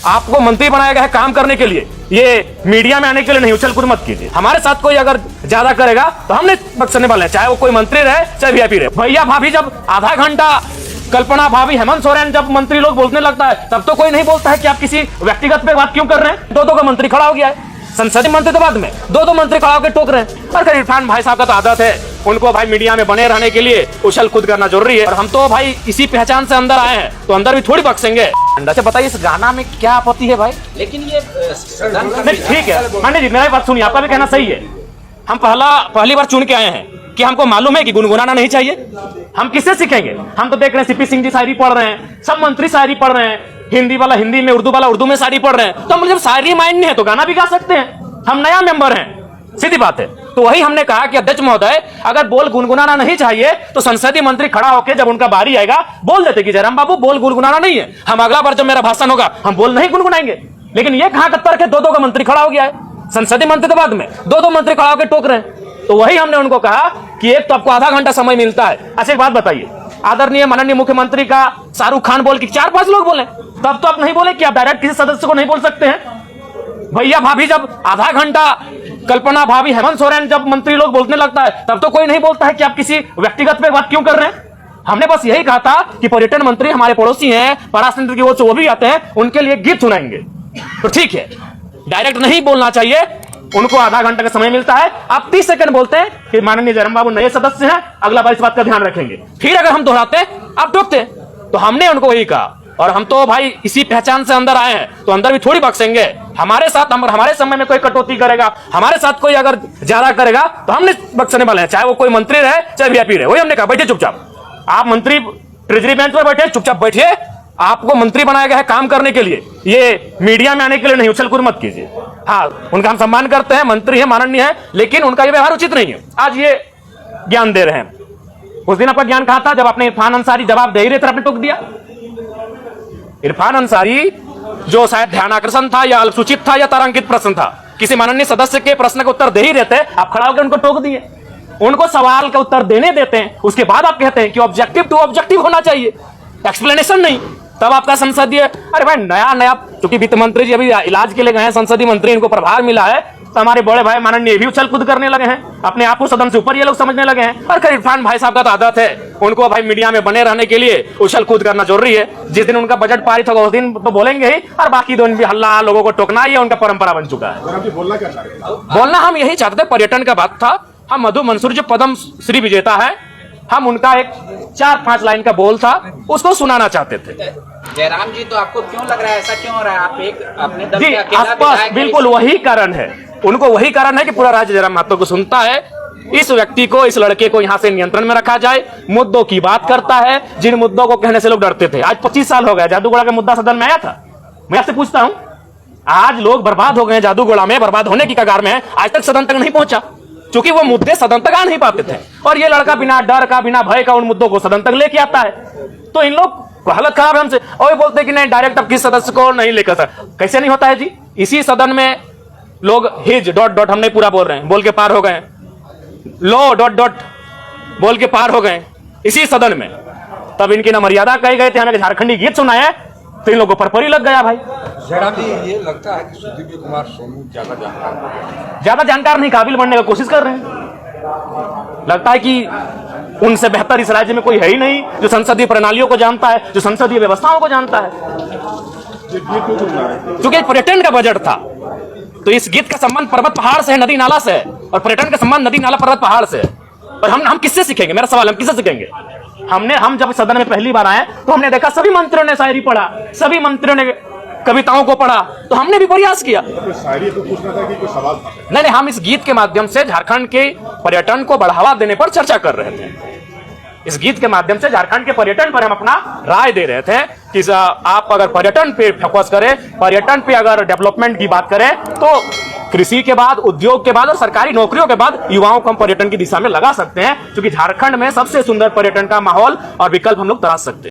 आपको मंत्री बनाया गया है काम करने के लिए, ये मीडिया में आने के लिए नहीं। उछल कूद मत कीजिए। हमारे साथ कोई अगर ज्यादा करेगा तो हमने बख्शने वाले हैं, चाहे वो कोई मंत्री रहे चाहे वीआईपी रहे। भैया भाभी जब आधा घंटा कल्पना भाभी हेमंत सोरेन जब मंत्री लोग बोलने लगता है तब तो कोई नहीं बोलता है कि आप किसी व्यक्तिगत पे बात क्यों कर रहे हैं। दो का मंत्री खड़ा हो गया है संसदीय मंत्री, तो बाद में दो मंत्री खड़ा होकर टोक रहे हैं। और फिर इरफान भाई साहब का तो आदत है, उनको भाई मीडिया में बने रहने के लिए उछल कूद करना जरूरी है। और हम तो भाई इसी पहचान से अंदर आए हैं, तो अंदर भी थोड़ी बख्शेंगे। अच्छा बताइए इस गाना में क्या आपत्ति है भाई? लेकिन ये नहीं ठीक है मान्य जी, मेरी बात सुनिए, आपका भी कहना सही है। हम पहली बार चुन के आए हैं कि हमको मालूम है कि गुनगुनाना नहीं चाहिए। हम किससे सीखेंगे? हम तो देख रहे हैं सीपी सिंह जी शायरी पढ़ रहे हैं, सब मंत्री शायरी पढ़ रहे हैं, हिंदी वाला हिंदी में, उर्दू वाला उर्दू में शायरी पढ़ रहे हैं। तो हम जब शायरी माइंड है तो गाना भी गा सकते हैं। हम नया मेंबर हैं, सीधी बात है। तो वही हमने कहा कि अध्यक्ष महोदय अगर बोल गुनगुनाना नहीं चाहिए तो संसदीय मंत्री खड़ा होकर जब उनका बारी आएगा बोल देते कि जयराम बाबू बोल गुनगुनाना नहीं है, हम अगला बार जब मेरा भाषण होगा हम बोल नहीं गुनगुनाएंगे। लेकिन ये कहां कत्तर के दो का मंत्री खड़ा हो गया है, संसदीय मंत्री तो बाद में दो मंत्री खड़ा होकर टोक रहे हैं। तो वही हमने उनको कहा कि एक तो आपको आधा घंटा समय मिलता है। अच्छा एक बात बताइए, आदरणीय माननीय मुख्यमंत्री का शाहरुख खान बोल के 4-5 लोग बोले, तब तो आप नहीं बोले कि आप डायरेक्ट किसी सदस्य को नहीं बोल सकते हैं। भैया भाभी जब आधा घंटा कल्पना भाभी हेमंत सोरेन जब मंत्री लोग बोलने लगता है तब तो कोई नहीं बोलता है कि आप किसी व्यक्तिगत पे बात क्यों कर रहे हैं। हमने बस यही कहा था कि पर्यटन मंत्री हमारे पड़ोसी हैं, पराशर की ओर से वो भी आते हैं, उनके लिए गीत सुनाएंगे तो ठीक है, डायरेक्ट नहीं बोलना चाहिए। उनको आधा घंटा का समय मिलता है, आप 30 सेकंड बोलते हैं कि माननीय जयराम बाबू नए सदस्य हैं, अगला बार इस बात का ध्यान रखेंगे। फिर अगर हम दोहराते आप टोकते। तो हमने उनको वही कहा, और हम तो भाई इसी पहचान से अंदर आए हैं, तो अंदर भी थोड़ी बख्शेंगे। हमारे साथ हमारे समय में कोई कटौती करेगा, हमारे साथ कोई अगर ज्यादा करेगा तो हमने बख्शने वाले हैं, चाहे वो कोई मंत्री रहे चाहे वीआईपी रहे। वही हमने कहा बैठे चुपचाप। आप मंत्री ट्रेजरी बेंच पर बैठे चुपचाप बैठिए, आपको मंत्री बनाया गया है काम करने के लिए, ये मीडिया में आने के लिए नहीं। उछल कूद मत कीजिए। हाँ उनका हम सम्मान करते हैं, मंत्री है माननीय है, लेकिन उनका ये व्यवहार उचित नहीं है। आज ये ज्ञान दे रहे हैं, उस दिन आपका ज्ञान कहा था जब आपने इरफान अंसारी जवाब दे ही रहे थे आपने टोक दिया। इरफान अंसारी जो शायद ध्यानाकर्षण था या अल्पसूचित था या तारांकित प्रश्न था, किसी माननीय सदस्य के प्रश्न का उत्तर दे ही रहते, आप खड़ा होकर उनको टोक दिए। उनको सवाल का उत्तर देने देते हैं, उसके बाद आप कहते हैं कि ऑब्जेक्टिव टू ऑब्जेक्टिव होना चाहिए, एक्सप्लेनेशन नहीं। तब आपका संसदीय, अरे भाई नया चूंकि वित्त मंत्री जी अभी इलाज के लिए गए हैं, संसदीय मंत्री इनको प्रभार मिला है, तो हमारे बड़े भाई माननीय भी उछल कूद करने लगे हैं, अपने आप को सदन से ऊपर ये लोग समझने लगे हैं। और फिर इरफान भाई साहब का तो आदत है, उनको भाई मीडिया में बने रहने के लिए उछल कूद करना जरूरी है। जिस दिन उनका बजट पारित होगा उस दिन तो बोलेंगे ही, और बाकी दिन भी हल्ला लोगों को टोकना ही उनका परंपरा बन चुका है। बोलना हम यही चाहते थे, पर्यटन का बात था। हम मधु मंसूर जो पद्म श्री विजेता है, हम उनका एक 4-5 लाइन का बोल था उसको सुनाना चाहते थे। जयराम जी तो आपको क्यों लग रहा है ऐसा क्यों हो रहा है? आप एक अपने दम जी पे अकेला आसपास विधायक बिल्कुल वही कारण है, उनको वही कारण है कि पूरा राज्य जयराम महतो को सुनता है। इस व्यक्ति को, इस लड़के को यहाँ से नियंत्रण में रखा जाए, मुद्दों की बात करता है, जिन मुद्दों को कहने से लोग डरते थे। आज 25 साल हो गए जादूगोड़ा का मुद्दा सदन में आया था। मैं आपसे पूछता हूं, आज लोग बर्बाद हो गए जादूगोड़ा में, बर्बाद होने की कगार में है, आज तक सदन तक नहीं पहुंचा क्योंकि वो मुद्दे सदन तक आ नहीं पाते थे। और ये लड़का बिना डर का बिना भय का उन मुद्दों को सदन तक लेके आता है। तो इन लोग हालत खराब है हमसे, और बोलते कि नहीं डायरेक्ट अब किस सदस्य को नहीं लेकर सर। कैसे नहीं होता है जी? इसी सदन में लोग हिज ... हम नहीं पूरा बोल रहे हैं, बोल के पार हो गए, लो ... बोल के पार हो गए इसी सदन में। तब इनकी ना मर्यादा कही गए थे, हमें झारखंडी गीत सुनाया तो इन लोगों पर परी लग गया भाई। जयराम जी ये लगता है कि सुदीप कुमार सोनू ज्यादा जानकार नहीं, काबिल बनने का कोशिश कर रहे हैं। लगता है कि उनसे बेहतर इस राज्य में कोई है ही नहीं जो संसदीय प्रणालियों को जानता है, जो संसदीय व्यवस्थाओं को जानता है। क्योंकि पर्यटन का बजट था तो इस गीत का संबंध पर्वत पहाड़ से है, नदी नाला से है, और पर्यटन का संबंध नदी नाला पर्वत पहाड़ से है। और हम किससे सीखेंगे? मेरा सवाल, हम किससे सीखेंगे? हम जब सदन में पहली बार आए तो हमने देखा सभी मंत्रियों ने शायरी पढ़ा, सभी मंत्रियों ने कविताओं को पढ़ा, तो हमने भी प्रयास किया। शायरी तो पूछना था कि कोई सवाल था? नहीं, हम इस गीत के माध्यम से झारखंड के पर्यटन को बढ़ावा देने पर चर्चा कर रहे थे। इस गीत के माध्यम से झारखंड के पर्यटन पर हम अपना राय दे रहे थे कि आप अगर पर्यटन पे फोकस करें, पर्यटन पे अगर डेवलपमेंट की बात करें, तो कृषि के बाद, उद्योग के बाद और सरकारी नौकरियों के बाद युवाओं को हम पर्यटन की दिशा में लगा सकते हैं, क्योंकि झारखंड में सबसे सुंदर पर्यटन का माहौल और विकल्प हम लोग तलाश सकते हैं।